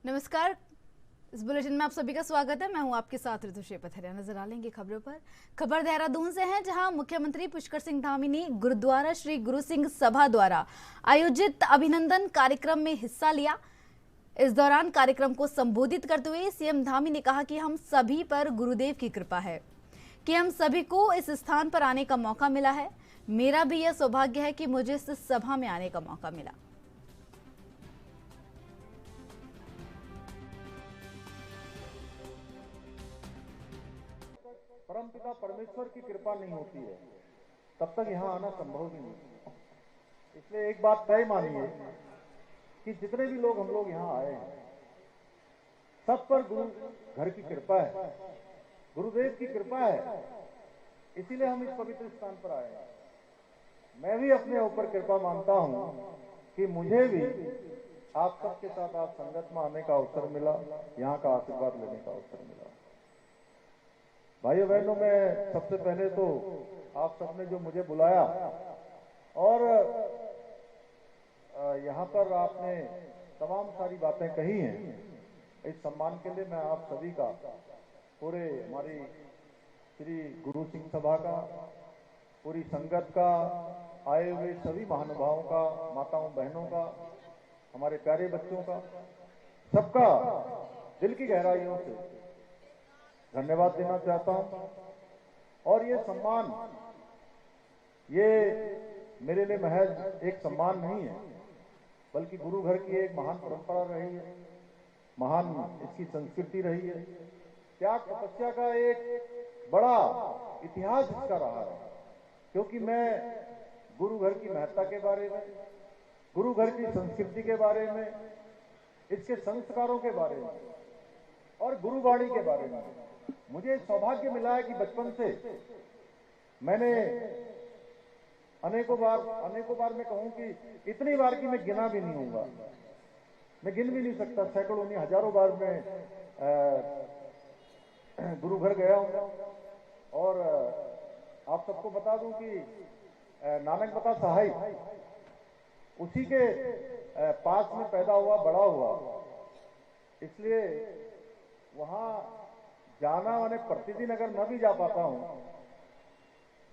नमस्कार। इस बुलेटिन में आप सभी का स्वागत है। मैं हूं आपके साथ ऋतु शेपथरिया। नजर डालेंगे खबरों पर। खबर देहरादून से है, जहां मुख्यमंत्री पुष्कर सिंह धामी ने गुरुद्वारा श्री गुरु सिंह सभा द्वारा आयोजित अभिनंदन कार्यक्रम में हिस्सा लिया। इस दौरान कार्यक्रम को संबोधित करते हुए सीएम धामी ने कहा कि हम सभी पर गुरुदेव की कृपा है कि हम सभी को इस स्थान पर आने का मौका मिला है। मेरा भी यह सौभाग्य है कि मुझे इस सभा में आने का मौका मिला। परमपिता परमेश्वर की कृपा नहीं होती है तब तक यहाँ आना संभव ही नहीं। इसलिए एक बात तय मानिए कि जितने भी लोग हम लोग यहाँ आए हैं, सब पर गुरु घर की कृपा है, गुरुदेव की कृपा है। इसीलिए हम इस पवित्र स्थान पर आए हैं। मैं भी अपने ऊपर कृपा मानता हूँ कि मुझे भी आप सबके साथ आप संगत में आने का अवसर मिला, यहाँ का आशीर्वाद लेने का अवसर मिला। भाइयों बहनों, मैं सबसे पहले तो आप सबने जो मुझे बुलाया और यहाँ पर आपने तमाम सारी बातें कही हैं, इस सम्मान के लिए मैं आप सभी का, पूरे हमारी श्री गुरु सिंह सभा का, पूरी संगत का, आए हुए सभी महानुभावों का, माताओं बहनों का, हमारे प्यारे बच्चों का, सबका दिल की गहराइयों से धन्यवाद देना चाहता हूं। और ये सम्मान, ये मेरे लिए महज एक सम्मान नहीं है, बल्कि गुरु घर की एक महान परंपरा रही है, महान इसकी संस्कृति रही है। त्याग तपस्या का एक बड़ा इतिहास इसका रहा है। क्योंकि मैं गुरु घर की महत्ता के बारे में, गुरु घर की संस्कृति के बारे में, इसके संस्कारों के बारे में और गुरुवाणी के बारे में मुझे सौभाग्य मिला है कि बचपन से मैंने अनेकों बार मैं कहूं कि इतनी बार कि मैं गिना भी नहीं होऊंगा, मैं गिन भी नहीं सकता, सैकड़ों नहीं हजारों बार मैं गुरु घर गया हूं। और आप सबको बता दूं कि नानक बता साहिब उसी के पास में पैदा हुआ, बड़ा हुआ, इसलिए वहां जाना, मैंने प्रतिदिन अगर न भी जा पाता हूं,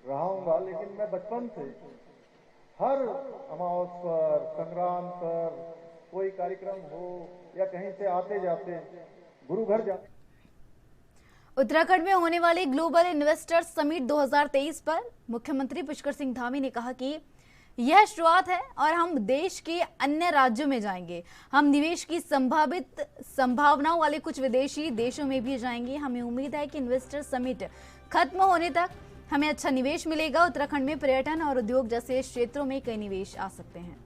रहूंगा, लेकिन मैं बचपन से हर अमावस पर, संग्राम पर, कोई कार्यक्रम हो या कहीं से आते जाते गुरु घर जाते। उत्तराखंड में होने वाले ग्लोबल इन्वेस्टर्स समिट 2023 पर मुख्यमंत्री पुष्कर सिंह धामी ने कहा कि यह शुरुआत है और हम देश के अन्य राज्यों में जाएंगे। हम निवेश की संभावित संभावनाओं वाले कुछ विदेशी देशों में भी जाएंगे। हमें उम्मीद है कि इन्वेस्टर समिट खत्म होने तक हमें अच्छा निवेश मिलेगा। उत्तराखंड में पर्यटन और उद्योग जैसे क्षेत्रों में कई निवेश आ सकते हैं।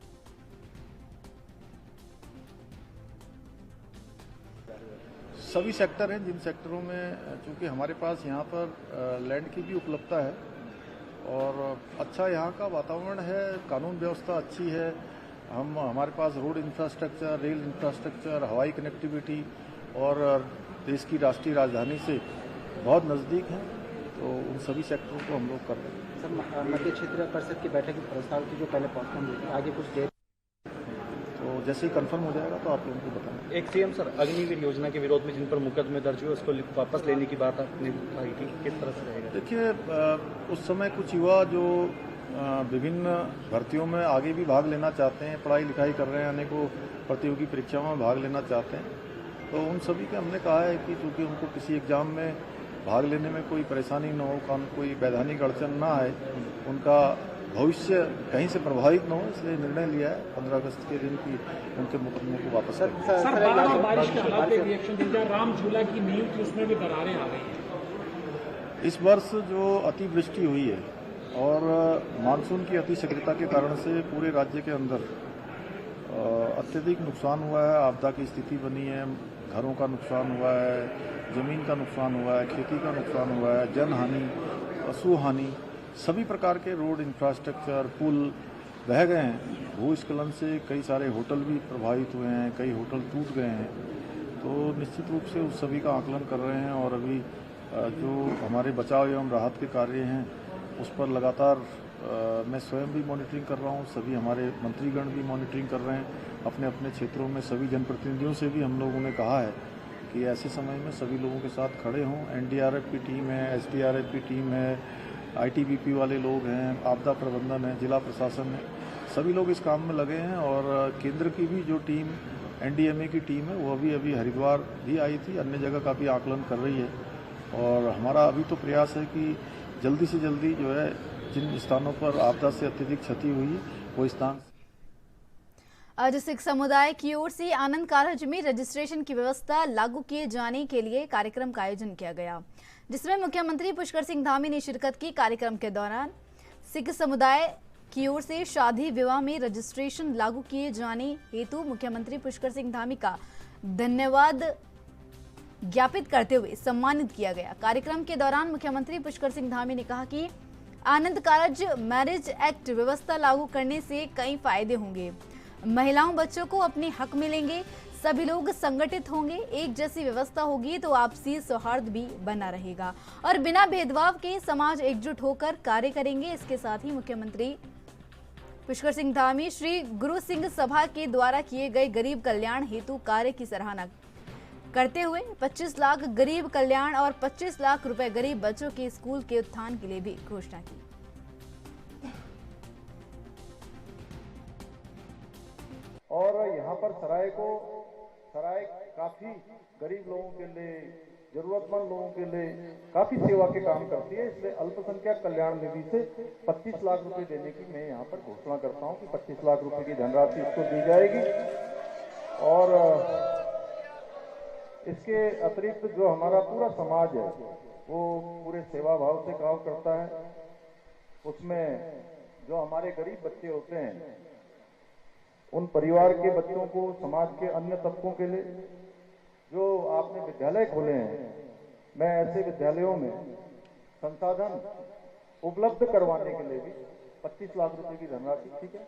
सभी सेक्टर हैं जिन सेक्टरों में चूंकि हमारे पास यहाँ पर लैंड की भी उपलब्धता है और अच्छा यहाँ का वातावरण है, कानून व्यवस्था अच्छी है, हमारे पास रोड इंफ्रास्ट्रक्चर, रेल इंफ्रास्ट्रक्चर, हवाई कनेक्टिविटी और देश की राष्ट्रीय राजधानी से बहुत नज़दीक है, तो उन सभी सेक्टरों को हम लोग कर रहे हैं। सर, मध्य क्षेत्रीय परिषद की बैठक की प्रस्ताव की जो पहले पोस्टपोन हुई थी, आगे कुछ डेट तो जैसे ही कंफर्म हो जाएगा तो आप लोगों को बताएंगे। एक सीएम सर, अग्निवीर योजना के विरोध में जिन पर मुकदमे दर्ज हुए उसको वापस लेने की बात आपने कही थी, किस तरह से रहेगा? देखिए, उस समय कुछ युवा जो विभिन्न भर्तियों में आगे भी भाग लेना चाहते हैं, पढ़ाई लिखाई कर रहे हैं, अनेकों प्रतियोगी परीक्षाओं में भाग लेना चाहते हैं, तो उन सभी का हमने कहा है कि चूँकि उनको किसी एग्जाम में भाग लेने में कोई परेशानी न हो, कोई वैधानिक अड़चन ना आए, उनका भविष्य कहीं से प्रभावित न हो, इसलिए निर्णय लिया है 15 अगस्त के दिन की उनके मुकदमों को वापस करने। सर, बारिश के हालात पे रिएक्शन दीजिए। राम झूला की नींव थी, उसमें भी दरारें आ गई हैं। इस वर्ष जो अतिवृष्टि हुई है और मानसून की अतिशीघ्रता के कारण से पूरे राज्य के अंदर अत्यधिक नुकसान हुआ है, आपदा की स्थिति बनी है, घरों का नुकसान हुआ है, जमीन का नुकसान हुआ है, खेती का नुकसान हुआ है, जनहानि, पशु हानि, सभी प्रकार के रोड इंफ्रास्ट्रक्चर, पुल बह गए हैं। भूस्खलन से कई सारे होटल भी प्रभावित हुए हैं, कई होटल टूट गए हैं, तो निश्चित रूप से उस सभी का आकलन कर रहे हैं और अभी जो हमारे बचाव एवं राहत के कार्य हैं उस पर लगातार मैं स्वयं भी मॉनिटरिंग कर रहा हूँ, सभी हमारे मंत्रीगण भी मॉनिटरिंग कर रहे हैं अपने अपने क्षेत्रों में। सभी जनप्रतिनिधियों से भी हम लोगों ने कहा है कि ऐसे समय में सभी लोगों के साथ खड़े हों। एनडीआरएफ की टीम है, एसडीआरएफ की टीम है, आईटीबीपी वाले लोग हैं, आपदा प्रबंधन है, जिला प्रशासन है, सभी लोग इस काम में लगे हैं। और केंद्र की भी जो टीम एनडीएमए की टीम है वो अभी हरिद्वार भी आई थी, अन्य जगह का भी आकलन कर रही है। और हमारा अभी तो प्रयास है कि जल्दी से जल्दी जो है जिन स्थानों पर आपदा से अत्यधिक क्षति हुई वो स्थान। आज सिख समुदाय की ओर से आनंद कारज में रजिस्ट्रेशन की व्यवस्था लागू किए जाने के लिए कार्यक्रम का आयोजन किया गया, जिसमें मुख्यमंत्री पुष्कर सिंह धामी ने शिरकत की। कार्यक्रम के दौरान सिख समुदाय की ओर से शादी विवाह में रजिस्ट्रेशन लागू किए जाने हेतु मुख्यमंत्री पुष्कर सिंह धामी का धन्यवाद ज्ञापित करते हुए सम्मानित किया गया। कार्यक्रम के दौरान मुख्यमंत्री पुष्कर सिंह धामी ने कहा कि आनंद कारज मैरिज एक्ट व्यवस्था लागू करने से कई फायदे होंगे, महिलाओं बच्चों को अपने हक मिलेंगे, सभी लोग संगठित होंगे, एक जैसी व्यवस्था होगी तो आपसी सौहार्द भी बना रहेगा और बिना भेदभाव के समाज एकजुट होकर कार्य करेंगे। इसके साथ ही मुख्यमंत्री पुष्कर सिंह धामी श्री गुरु सिंह सभा के द्वारा किए गए गरीब कल्याण हेतु कार्य की सराहना करते हुए 25 लाख गरीब कल्याण और 25 लाख रुपए गरीब बच्चों के स्कूल के उत्थान के लिए भी घोषणा की। और यहाँ पर सराय काफी गरीब लोगों के लिए, जरूरतमंद लोगों के लिए काफी सेवा के काम करती है। इसलिए अल्पसंख्यक कल्याण निधि से 25 लाख रुपए देने की मैं यहाँ पर घोषणा करता हूँ कि 25 लाख रुपए की धनराशि इसको दी जाएगी। और इसके अतिरिक्त जो हमारा पूरा समाज है वो पूरे सेवा भाव से काम करता है। उसमें जो हमारे गरीब बच्चे होते हैं उन परिवार के बच्चों को, समाज के अन्य तबकों के लिए जो आपने विद्यालय खोले हैं, मैं ऐसे विद्यालयों में संसाधन उपलब्ध करवाने के लिए भी 25 लाख रुपए की धनराशि, ठीक है।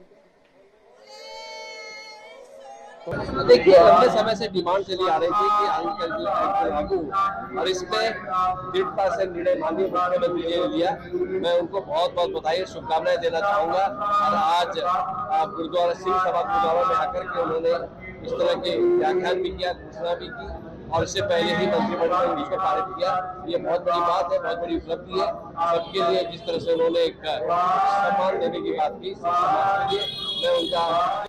देखिए, लंबे समय से डिमांड चली आ रही थी कि आनंद कारज एक्ट लागू, और इसमें दृढ़ता से निर्णय माननीय मुख्यमंत्री जी ने लिया। मैं उनको बहुत बहुत बधाई, शुभकामनाएं देना चाहूंगा। और आज गुरुद्वारा सिंह सभा गुरुद्वारा में आकर के उन्होंने इस तरह के व्याख्यान भी किया, घोषणा भी की, और इससे पहले ही मंत्रिमंडल ने इसको पारित किया। ये बहुत बड़ी बात है, बहुत बड़ी उपलब्धि है सबके लिए। जिस तरह से उन्होंने एक सम्मान देने की बात की समाज के लिए, मैं उनका।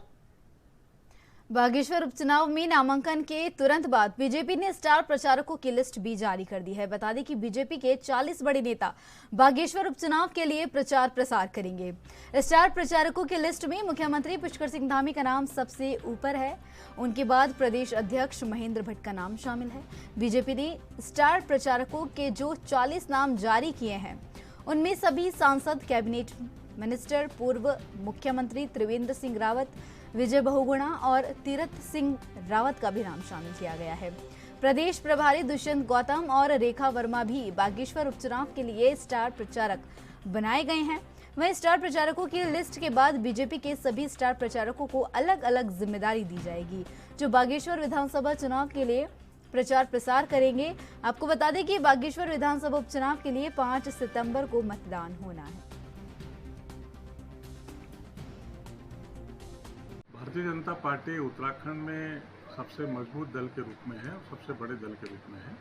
बागेश्वर उपचुनाव में नामांकन के तुरंत बाद बीजेपी ने स्टार प्रचारकों की लिस्ट भी जारी कर दी है। बता दें कि बीजेपी के 40 बड़े नेता बागेश्वर उपचुनाव के लिए प्रचार प्रसार करेंगे। स्टार प्रचारकों की लिस्ट में मुख्यमंत्री पुष्कर सिंह धामी का नाम सबसे ऊपर है, उनके बाद प्रदेश अध्यक्ष महेंद्र भट्ट का नाम शामिल है। बीजेपी ने स्टार प्रचारकों के जो 40 नाम जारी किए हैं उनमें सभी सांसद, कैबिनेट मिनिस्टर, पूर्व मुख्यमंत्री त्रिवेंद्र सिंह रावत, विजय बहुगुणा और तीरथ सिंह रावत का भी नाम शामिल किया गया है। प्रदेश प्रभारी दुष्यंत गौतम और रेखा वर्मा भी बागेश्वर उपचुनाव के लिए स्टार प्रचारक बनाए गए हैं। वहीं स्टार प्रचारकों की लिस्ट के बाद बीजेपी के सभी स्टार प्रचारकों को अलग अलग जिम्मेदारी दी जाएगी, जो बागेश्वर विधानसभा चुनाव के लिए प्रचार प्रसार करेंगे। आपको बता दें कि बागेश्वर विधानसभा उपचुनाव के लिए 5 सितंबर को मतदान होना है। भारतीय जनता पार्टी उत्तराखंड में सबसे मजबूत दल के रूप में है, सबसे बड़े दल के रूप में है।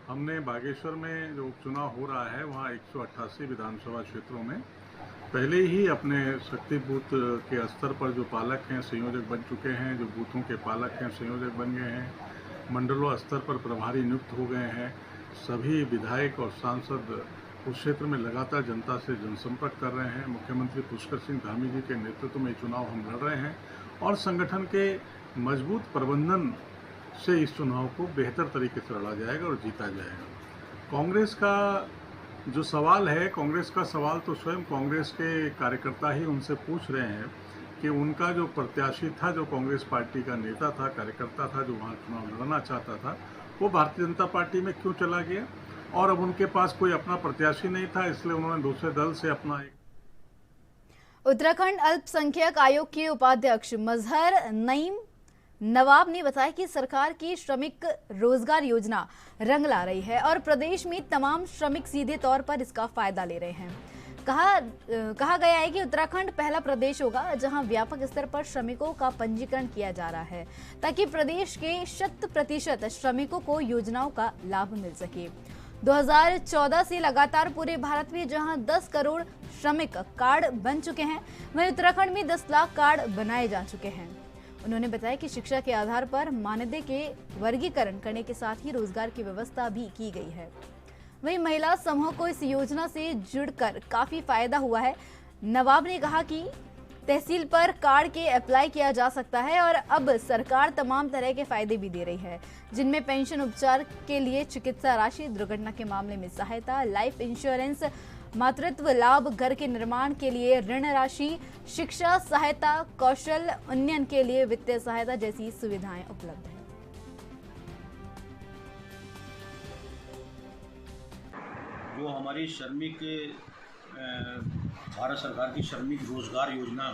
हमने बागेश्वर में जो उपचुनाव हो रहा है वहाँ 188 विधानसभा क्षेत्रों में पहले ही अपने शक्ति बूथ के स्तर पर जो पालक हैं संयोजक बन चुके हैं, जो बूथों के पालक हैं संयोजक बन गए हैं, मंडलों स्तर पर प्रभारी नियुक्त हो गए हैं। सभी विधायक और सांसद उस क्षेत्र में लगातार जनता से जनसंपर्क कर रहे हैं। मुख्यमंत्री पुष्कर सिंह धामी जी के नेतृत्व में चुनाव हम लड़ रहे हैं और संगठन के मजबूत प्रबंधन से इस चुनाव को बेहतर तरीके से लड़ा जाएगा और जीता जाएगा। कांग्रेस का जो सवाल है, कांग्रेस का सवाल तो स्वयं कांग्रेस के कार्यकर्ता ही उनसे पूछ रहे हैं कि उनका जो प्रत्याशी था, जो कांग्रेस पार्टी का नेता था, कार्यकर्ता था, जो वहाँ चुनाव लड़ना चाहता था, वो भारतीय जनता पार्टी में क्यों चला गया। और अब उनके पास कोई अपना प्रत्याशी नहीं था, इसलिए उन्होंने दूसरे दल से अपना एक। उत्तराखंड अल्पसंख्यक आयोग के उपाध्यक्ष मजहर नईम नवाब ने बताया कि सरकार की श्रमिक रोजगार योजना रंग ला रही है और प्रदेश में तमाम श्रमिक सीधे तौर पर इसका फायदा ले रहे हैं। कहा गया है कि उत्तराखंड पहला प्रदेश होगा जहां व्यापक स्तर पर श्रमिकों का पंजीकरण किया जा रहा है, ताकि प्रदेश के 100% श्रमिकों को योजनाओं का लाभ मिल सके। 2014 से लगातार पूरे भारत में जहां 10 करोड़ श्रमिक कार्ड बन चुके हैं, वहीं उत्तराखंड में 10 लाख कार्ड बनाए जा चुके हैं। उन्होंने बताया कि शिक्षा के आधार पर मानदेय के वर्गीकरण करने के साथ ही रोजगार की व्यवस्था भी की गई है। वहीं महिला समूह को इस योजना से जुड़कर काफी फायदा हुआ है। नवाब ने कहा कि तहसील पर कार्ड के अप्लाई किया जा सकता है और अब सरकार तमाम तरह के फायदे भी दे रही है, जिनमें पेंशन, उपचार के लिए चिकित्सा राशि, दुर्घटना के मामले में सहायता, लाइफ इंश्योरेंस, मातृत्व लाभ, घर के निर्माण के लिए ऋण राशि, शिक्षा सहायता, कौशल उन्नयन के लिए वित्तीय सहायता जैसी सुविधाएं उपलब्ध है। जो हमारी श्रमिक भारत सरकार की श्रमिक रोजगार योजना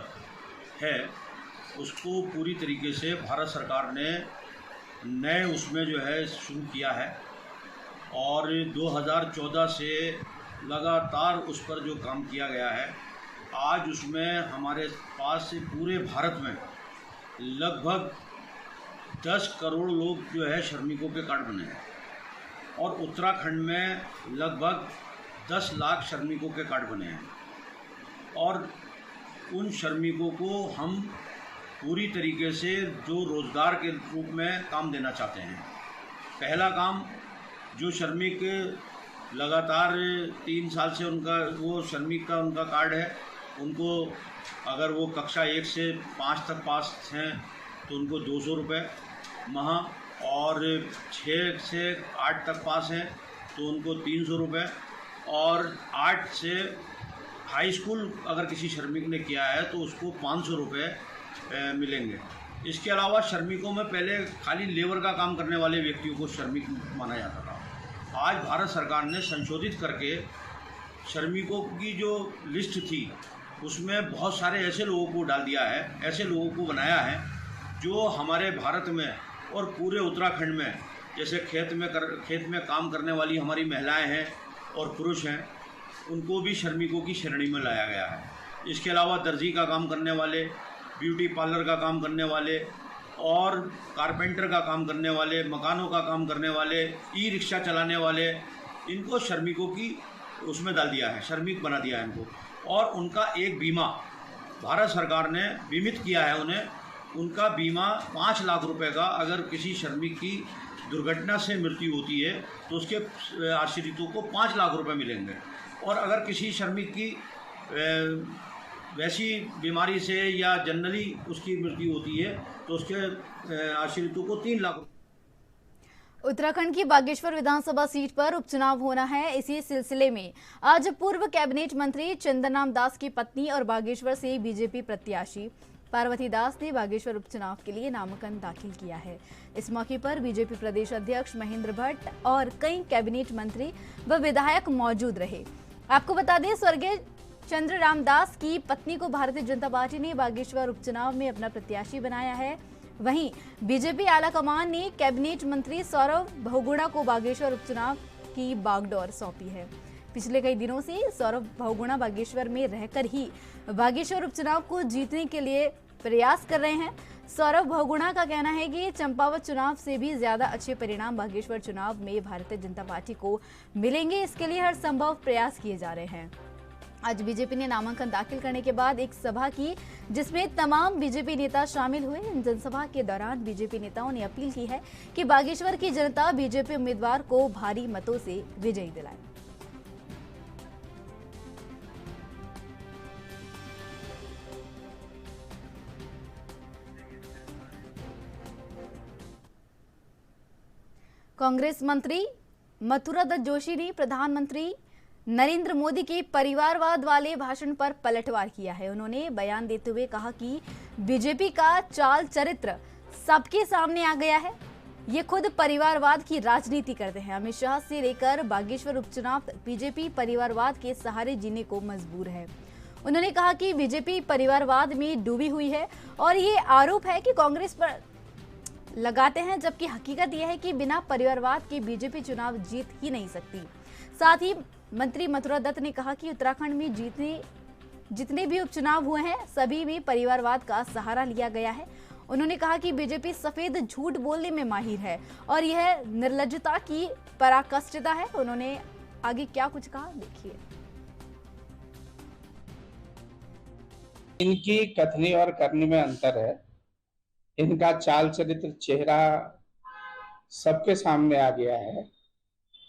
है, उसको पूरी तरीके से भारत सरकार ने नए उसमें जो है शुरू किया है और 2014 से लगातार उस पर जो काम किया गया है, आज उसमें हमारे पास पूरे भारत में लगभग 10 करोड़ लोग जो है श्रमिकों के कार्ड बने हैं और उत्तराखंड में लगभग 10 लाख श्रमिकों के कार्ड बने हैं और उन श्रमिकों को हम पूरी तरीके से जो रोज़गार के रूप में काम देना चाहते हैं। पहला काम, जो श्रमिक लगातार 3 साल से उनका वो श्रमिक का उनका कार्ड है, उनको अगर वो कक्षा 1 से 5 तक पास हैं तो उनको 200 रुपये माह, और 6 से 8 तक पास हैं तो उनको 300 रुपये, और 8 से हाई स्कूल अगर किसी श्रमिक ने किया है तो उसको 500 रुपये मिलेंगे। इसके अलावा श्रमिकों में पहले खाली लेबर का काम करने वाले व्यक्तियों को श्रमिक माना जाता था। आज भारत सरकार ने संशोधित करके श्रमिकों की जो लिस्ट थी उसमें बहुत सारे ऐसे लोगों को डाल दिया है, ऐसे लोगों को बनाया है जो हमारे भारत में और पूरे उत्तराखंड में, जैसे खेत में काम करने वाली हमारी महिलाएं हैं और पुरुष हैं, उनको भी श्रमिकों की श्रेणी में लाया गया है। इसके अलावा दर्जी का काम करने वाले, ब्यूटी पार्लर का काम करने वाले और कारपेंटर का काम करने वाले, मकानों का काम करने वाले, ई रिक्शा चलाने वाले, इनको श्रमिकों की उसमें डाल दिया है, श्रमिक बना दिया है इनको। और उनका एक बीमा भारत सरकार ने बीमित किया है उन्हें, उनका बीमा 5 लाख रुपए का अगर किसी श्रमिक की दुर्घटना से मृत्यु होती है तो उसके आश्रितों को 5 लाख रुपए मिलेंगे, और अगर किसी श्रमिक की वैसी बीमारी से या जनरली उसकी मृत्यु होती है तो उसके आश्रितों को 3 लाख। उत्तराखंड की बागेश्वर विधानसभा सीट पर उपचुनाव होना है। इसी सिलसिले में आज पूर्व कैबिनेट मंत्री चंदनराम दास की पत्नी और बागेश्वर से बीजेपी प्रत्याशी पार्वती दास ने बागेश्वर उपचुनाव के लिए नामांकन दाखिल किया है। इस मौके पर बीजेपी प्रदेश अध्यक्ष महेंद्र भट्ट और कई कैबिनेट मंत्री व विधायक मौजूद रहे। आपको बता दें, स्वर्गीय चंद्रराम दास की पत्नी को भारतीय जनता पार्टी ने बागेश्वर उपचुनाव में अपना प्रत्याशी बनाया है। वहीं बीजेपी आलाकमान ने कैबिनेट मंत्री सौरभ बहुगुणा को बागेश्वर उपचुनाव की बागडोर सौंपी है। पिछले कई दिनों से सौरभ बहुगुणा बागेश्वर में रहकर ही बागेश्वर उपचुनाव को जीतने के लिए प्रयास कर रहे हैं। सौरभ बहुगुणा का कहना है कि चंपावत चुनाव से भी ज्यादा अच्छे परिणाम बागेश्वर चुनाव में भारतीय जनता पार्टी को मिलेंगे। इसके लिए हर संभव प्रयास किए जा रहे हैं। आज बीजेपी ने नामांकन दाखिल करने के बाद एक सभा की, जिसमें तमाम बीजेपी नेता शामिल हुए। जनसभा के दौरान बीजेपी नेताओं ने अपील की है कि बागेश्वर की जनता बीजेपी उम्मीदवार को भारी मतों से विजयी दिलाए। कांग्रेस मंत्री मथुरा दत्त जोशी ने प्रधानमंत्री नरेंद्र मोदी के परिवारवाद वाले भाषण पर पलटवार किया है। उन्होंने बयान देते हुए कहा कि बीजेपी का चाल चरित्र सबके सामने आ गया है। ये खुद परिवारवाद की राजनीति करते हैं। अमित शाह से लेकर बागेश्वर उपचुनाव तक बीजेपी परिवारवाद के सहारे जीने को मजबूर है। उन्होंने कहा कि बीजेपी परिवारवाद में डूबी हुई है और ये आरोप है कि कांग्रेस पर लगाते हैं, जबकि हकीकत यह है कि बिना परिवारवाद के बीजेपी चुनाव जीत ही नहीं सकती। साथ ही मंत्री मथुरा दत्त ने कहा कि उत्तराखंड में जितने भी उपचुनाव हुए हैं सभी में परिवारवाद का सहारा लिया गया है। उन्होंने कहा कि बीजेपी सफेद झूठ बोलने में माहिर है और यह निर्लज्जता की पराकाष्ठा है। उन्होंने आगे क्या कुछ कहा, देखिए। इनकी कथनी और करनी में अंतर है। इनका चाल चरित्र चेहरा सबके सामने आ गया है।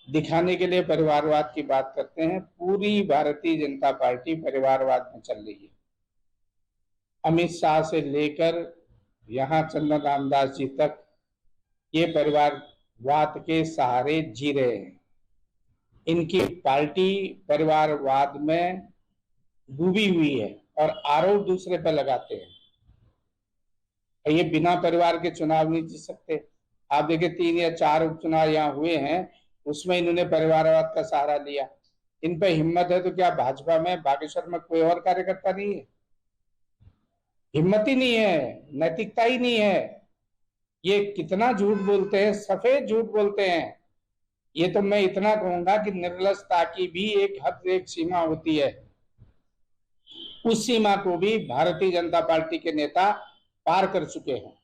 दिखाने के लिए परिवारवाद की बात करते हैं। पूरी भारतीय जनता पार्टी परिवारवाद में चल रही है। अमित शाह से लेकर यहाँ चंदन रामदास जी तक ये परिवारवाद के सहारे जी रहे हैं। इनकी पार्टी परिवारवाद में डूबी हुई है और आरोप दूसरे पर लगाते हैं। ये बिना परिवार के चुनाव नहीं जीत सकते। आप देखिए 3 या 4 उपचुनाव यहाँ हुए हैं, उसमें इन्होंने परिवारवाद का सहारा लिया। इन पे हिम्मत है तो क्या भाजपा में, बागेश्वर में कोई और कार्यकर्ता नहीं है? हिम्मत ही नहीं है, नैतिकता ही नहीं है। ये कितना झूठ बोलते हैं, सफेद झूठ बोलते हैं। ये तो मैं इतना कहूंगा कि निर्लजता की भी एक हद, एक सीमा होती है। उस सीमा को भी भारतीय जनता पार्टी के नेता पार कर चुके हैं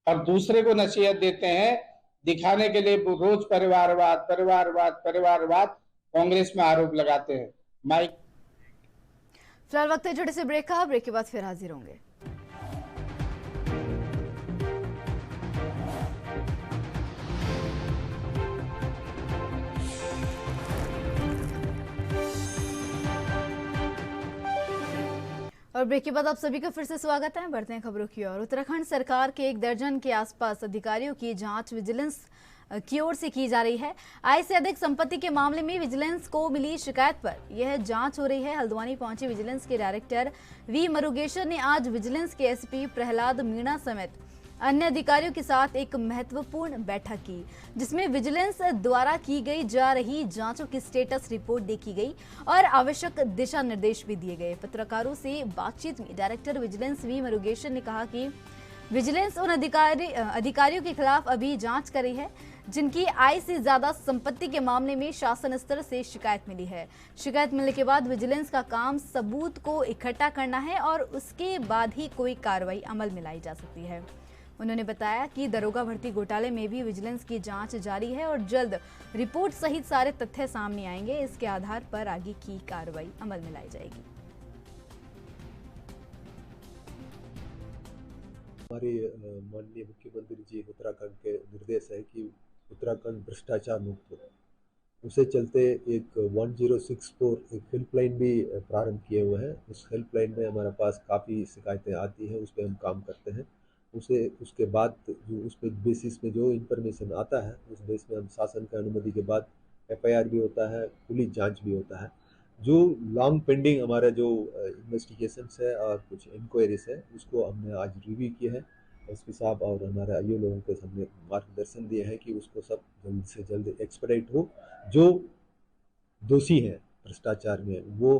और दूसरे को नसीहत देते हैं दिखाने के लिए। रोज परिवारवाद परिवारवाद परिवारवाद कांग्रेस में आरोप लगाते हैं। माइक फिलहाल वक्त है छोटे से ब्रेक का। ब्रेक के बाद फिर हाजिर होंगे। और ब्रेक के बाद आप सभी का फिर से स्वागत है। बढ़ते हैं खबरों की ओर। उत्तराखंड सरकार के 1 दर्जन के आसपास अधिकारियों की जांच विजिलेंस की ओर से की जा रही है। आय से अधिक संपत्ति के मामले में विजिलेंस को मिली शिकायत पर यह जांच हो रही है। हल्द्वानी पहुंचे विजिलेंस के डायरेक्टर वी मुरुगेशन ने आज विजिलेंस के एसपी प्रहलाद मीणा समेत अन्य अधिकारियों के साथ एक महत्वपूर्ण बैठक की, जिसमें विजिलेंस द्वारा की गई जा रही जांचों की स्टेटस रिपोर्ट देखी गई और आवश्यक दिशा निर्देश भी दिए गए। पत्रकारों से बातचीत में डायरेक्टर विजिलेंस वी मुरुगेशन ने कहा कि विजिलेंस उन अधिकारियों के खिलाफ अभी जांच कर रही है जिनकी आय से ज्यादा संपत्ति के मामले में शासन स्तर से शिकायत मिली है। शिकायत मिलने के बाद विजिलेंस का काम सबूत को इकट्ठा करना है और उसके बाद ही कोई कार्रवाई अमल में लाई जा सकती है। उन्होंने बताया कि दरोगा भर्ती घोटाले में भी विजिलेंस की जांच जारी है और जल्द रिपोर्ट सहित सारे तथ्य सामने आएंगे। इसके आधार पर आगे की कार्रवाई अमल में लाई जाएगी। हमारे माननीय मुख्यमंत्री जी उत्तराखंड के निर्देश है कि उत्तराखंड भ्रष्टाचार मुक्त हो। उसे चलते एक 1064 एक हेल्पलाइन भी प्रारंभ किए हुए हैं। उस हेल्पलाइन में हमारे पास काफ़ी शिकायतें आती हैं, उस पर हम काम करते हैं। उसके बाद जो उस पर बेसिस में जो इन्फॉर्मेशन आता है उस बेस में हम शासन की अनुमति के बाद FIR भी होता है, पुलिस जांच भी होता है। जो लॉन्ग पेंडिंग हमारा जो इन्वेस्टिगेशंस है और कुछ इंक्वायरीज है उसको हमने आज रिव्यू किया है। एसपी साहब और हमारे आईओ लोगों को हमने मार्गदर्शन दिया है कि उसको सब जल्द से जल्द एक्सपेडाइट हो। जो दोषी हैं भ्रष्टाचार में वो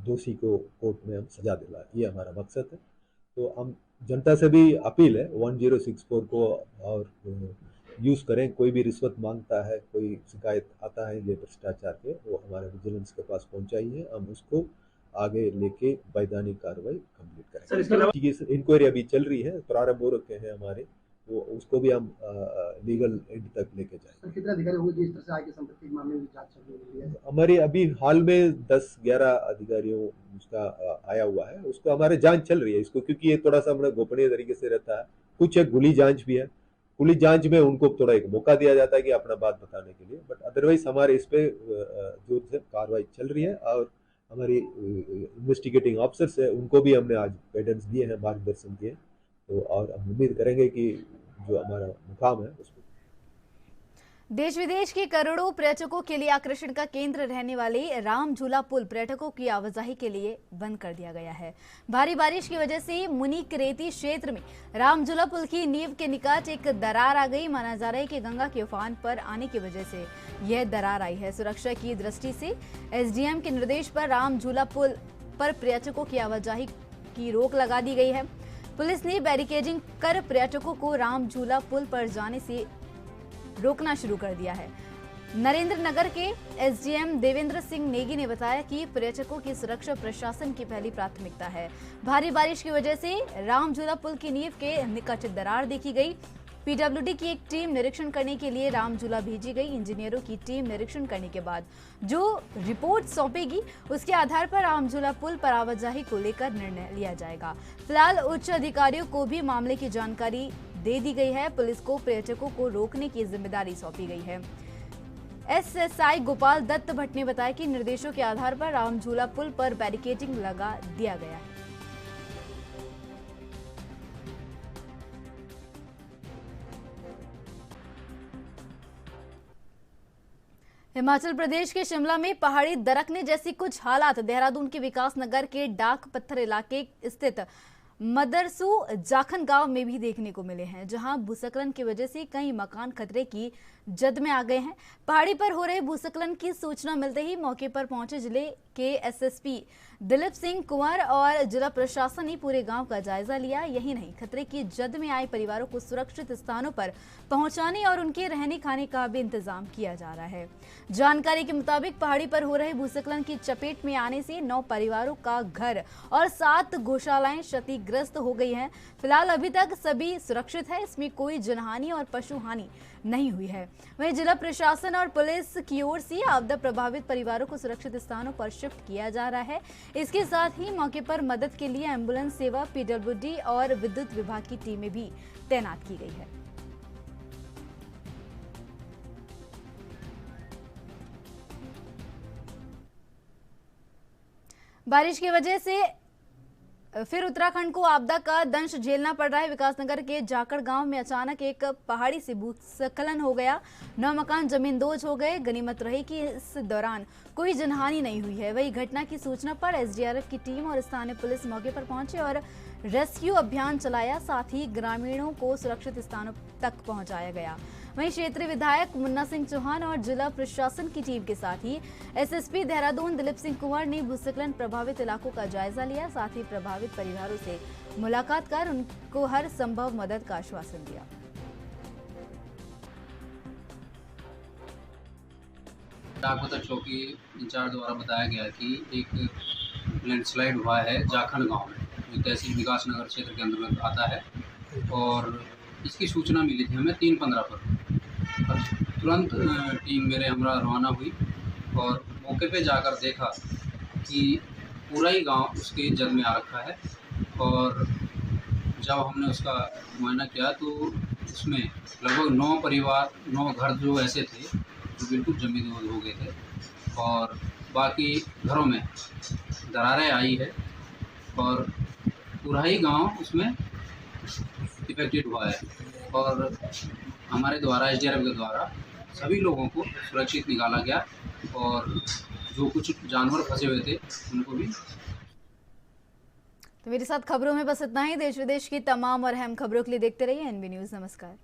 दोषी को कोर्ट में हम सजा दिलाएं, ये हमारा मकसद है। तो हम जनता से भी अपील है 1064 को और यूज़ करें। कोई भी रिश्वत मांगता है, कोई शिकायत आता है ये भ्रष्टाचार के, वो हमारे विजिलेंस के पास पहुंचाइए। हम उसको आगे लेके वैधानिक कार्रवाई कंप्लीट करेंगे। इंक्वायरी अभी चल रही है, प्रारंभ हो रखे हैं हमारे, वो उसको भी हम लीगल एंड तक लेके जाएंगे। कितने अधिकारी होंगे जिस तरह से आगे संपत्ति के मामले में जांच चल रही है? हमारी अभी हाल में 10-11 अधिकारियों उसका आया हुआ है, उसको हमारे जांच चल रही है इसको, क्योंकि ये थोड़ा सा हमारा गोपनीय तरीके से रहता है। कुछ एक खुली जांच भी है, पुलिस जांच में उनको थोड़ा एक मौका दिया जाता है कि अपना बात बताने के लिए, बट अदरवाइज हमारे इस पे जोर से कार्रवाई चल रही है। और हमारी इन्वेस्टिगेटिंग ऑफिसर्स है उनको भी हमने आज गाइडेंस दिए हैं, मार्गदर्शन दिए। तो और हम उम्मीद करेंगे कि जो हमारा मुकाम है उसको देश विदेश के करोड़ों पर्यटकों के लिए आकर्षण का केंद्र रहने वाले राम झूला पुल पर्यटकों की आवाजाही के लिए बंद कर दिया गया है। भारी बारिश की वजह से मुनीकरेती क्षेत्र में राम झूला पुल की नींव के निकट एक दरार आ गई। माना जा रहा है कि गंगा के उफान पर आने की वजह से यह दरार आई है। सुरक्षा की दृष्टि से SDM के निर्देश पर राम झूला पुल पर पर्यटकों की आवाजाही की रोक लगा दी गई है। पुलिस ने बैरिकेडिंग कर पर्यटकों को राम झूला पुल पर जाने से रोकना शुरू कर दिया है। नरेंद्र नगर के एसडीएम देवेंद्र सिंह नेगी ने बताया कि पर्यटकों की सुरक्षा प्रशासन की पहली प्राथमिकता है। भारी बारिश की वजह से रामझूला पुल की नींव के निकट दरार देखी गई। पीडब्ल्यूडी की एक टीम निरीक्षण करने के लिए रामझूला भेजी गई। इंजीनियरों की टीम निरीक्षण करने के बाद जो रिपोर्ट सौंपेगी उसके आधार पर रामझूला पुल पर आवाजाही को लेकर निर्णय लिया जाएगा। फिलहाल उच्च अधिकारियों को भी मामले की जानकारी दे दी गई है। पुलिस को पर्यटकों को रोकने की जिम्मेदारी सौंपी गई है। एसएसआई गोपाल दत्त भट्ट ने बताया कि निर्देशों के आधार पर रामझूला पुल पर बैरिकेडिंग लगा दिया गया है। हिमाचल प्रदेश के शिमला में पहाड़ी दरकने जैसी कुछ हालात देहरादून के विकास नगर के डाक पत्थर इलाके स्थित मदरसू जाखन गांव में भी देखने को मिले हैं, जहां भूस्खलन की वजह से कई मकान खतरे की जद में आ गए हैं। पहाड़ी पर हो रहे भूस्खलन की सूचना मिलते ही मौके पर पहुंचे जिले के एसएसपी दिलीप सिंह कुंवर और जिला प्रशासन ने पूरे गांव का जायजा लिया। यही नहीं, खतरे की जद में आए परिवारों को सुरक्षित स्थानों पर पहुंचाने और उनके रहने खाने का भी इंतजाम किया जा रहा है। जानकारी के मुताबिक पहाड़ी पर हो रहे भूस्खलन की चपेट में आने से 9 परिवारों का घर और 7 गौशालाएं क्षतिग्रस्त हो गई हैं। फिलहाल अभी तक सभी सुरक्षित है, इसमें कोई जनहानि और पशु हानि नहीं हुई है। वहीं जिला प्रशासन और पुलिस की ओर से आपदा प्रभावित परिवारों को सुरक्षित स्थानों पर शिफ्ट किया जा रहा है। इसके साथ ही मौके पर मदद के लिए एम्बुलेंस सेवा, पीडब्ल्यूडी और विद्युत विभाग की टीमें भी तैनात की गई है। बारिश की वजह से फिर उत्तराखंड को आपदा का दंश झेलना पड़ रहा है। विकासनगर के जाखड़ गांव में अचानक एक पहाड़ी से भूस्खलन हो गया। 9 मकान जमींदोज हो गए। गनीमत रही कि इस दौरान कोई जनहानि नहीं हुई है। वही घटना की सूचना पर एसडीआरएफ की टीम और स्थानीय पुलिस मौके पर पहुंचे और रेस्क्यू अभियान चलाया। साथ ही ग्रामीणों को सुरक्षित स्थानों तक पहुंचाया गया। वहीं क्षेत्रीय विधायक मुन्ना सिंह चौहान और जिला प्रशासन की टीम के साथ ही एसएसपी देहरादून दिलीप सिंह कुंवर ने भूस्खलन प्रभावित इलाकों का जायजा लिया। साथ ही प्रभावित परिवारों से मुलाकात कर उनको हर संभव मदद का आश्वासन दिया। डाकपत्थर चौकी इंचार्ज द्वारा बताया गया कि एक लैंडस्लाइड हुआ है जाखन गांव में, जो तहसील विकास नगर क्षेत्र के अंतर्गत आता है। और इसकी सूचना मिली थी हमें 3:15 पर। तुरंत टीम मेरे हमरा रवाना हुई और मौके पे जाकर देखा कि पूरा ही गांव उसके जद में आ रखा है। और जब हमने उसका मुआयना किया तो उसमें लगभग 9 परिवार, 9 घर जो ऐसे थे जो बिल्कुल जमींदोज हो गए थे और बाकी घरों में दरारें आई है और पूरा ही गांव उसमें इफेक्टेड हुआ है। और हमारे द्वारा एसडीआरएफ के द्वारा सभी लोगों को सुरक्षित निकाला गया और जो कुछ जानवर फंसे हुए थे उनको भी। तो मेरे साथ खबरों में बस इतना ही। देश विदेश की तमाम और अहम खबरों के लिए देखते रहिए एनबी न्यूज़। नमस्कार।